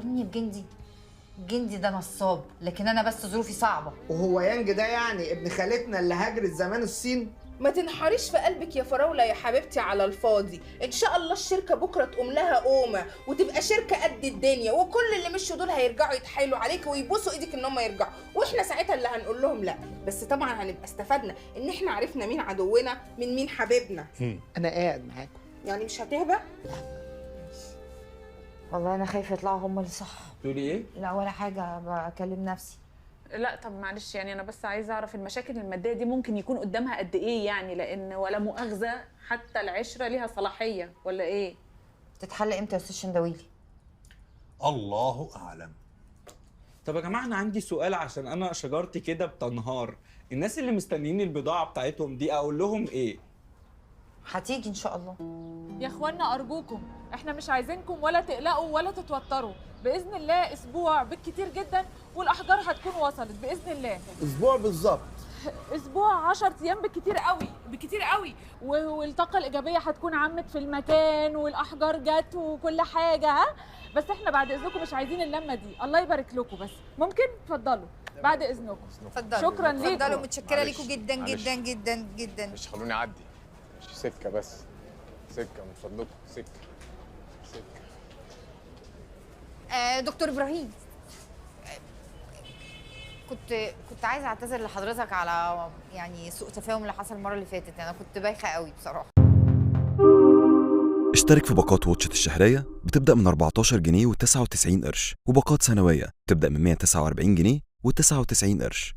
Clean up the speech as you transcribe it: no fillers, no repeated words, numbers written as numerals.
تقارني بجندي؟ جندي ده نصاب، لكن انا بس ظروفي صعبه. وهو يانج ده يعني ابن خالتنا اللي هاجرت زمان الصين؟ ما تنحريش في قلبك يا فراولة يا حبيبتي على الفاضي. ان شاء الله الشركة بكرة تقوم لها قومة وتبقى شركة قد الدنيا، وكل اللي مشوا دول هيرجعوا يتحايلوا عليك ويبوسوا ايدك ان هم يرجعوا، واحنا ساعتها اللي هنقول لهم لا. بس طبعا هنبقى استفدنا ان احنا عرفنا مين عدونا من مين حبيبنا. انا قاعد معاكم. يعني مش هتهبى؟ والله انا خايفه يطلعوا هم اللي صح. تقولي ايه؟ لا ولا حاجه، بكلم نفسي. لا طب معلش، يعني انا بس عايزه اعرف المشاكل الماديه دي ممكن يكون قدامها قد ايه يعني، لان ولا مؤاخذه حتى العشره ليها صلاحيه ولا ايه؟ تتحل امتى يا استاذ شندويلي؟ الله اعلم. طب يا جماعه انا عندي سؤال، عشان انا شجرتي كده بتنهار. الناس اللي مستنيين البضاعه بتاعتهم دي اقول لهم ايه؟ هتيجي ان شاء الله. يا اخوانا ارجوكم، احنا مش عايزينكم ولا تقلقوا ولا تتوتروا. باذن الله اسبوع بالكتير جدا والاحجار هتكون وصلت باذن الله. اسبوع بالظبط. اسبوع 10 ايام بالكتير قوي بالكتير قوي، والطاقه الايجابيه هتكون عمت في المكان والاحجار جت وكل حاجه. ها بس احنا بعد اذنكم مش عايزين اللمه دي. الله يبارك لكم. بس ممكن اتفضلوا بعد اذنكم. اتفضلوا. شكرا ليكم. اتفضلوا، متشكره معلش، ليكم جدا معلش. جدا جدا جدا. مش خلوني اعدي، مش سكه بس، سكه من فضلكم، سكه. دكتور ابراهيم، كنت عايزه اعتذر لحضرتك على يعني سوء تفاهم اللي حصل المره اللي فاتت. انا كنت بايخه قوي بصراحه. اشترك في باقات واتشت الشهرية بتبدأ من 14 جنيه و99 قرش، وباقات سنوية بتبدأ من 149 جنيه و99 قرش.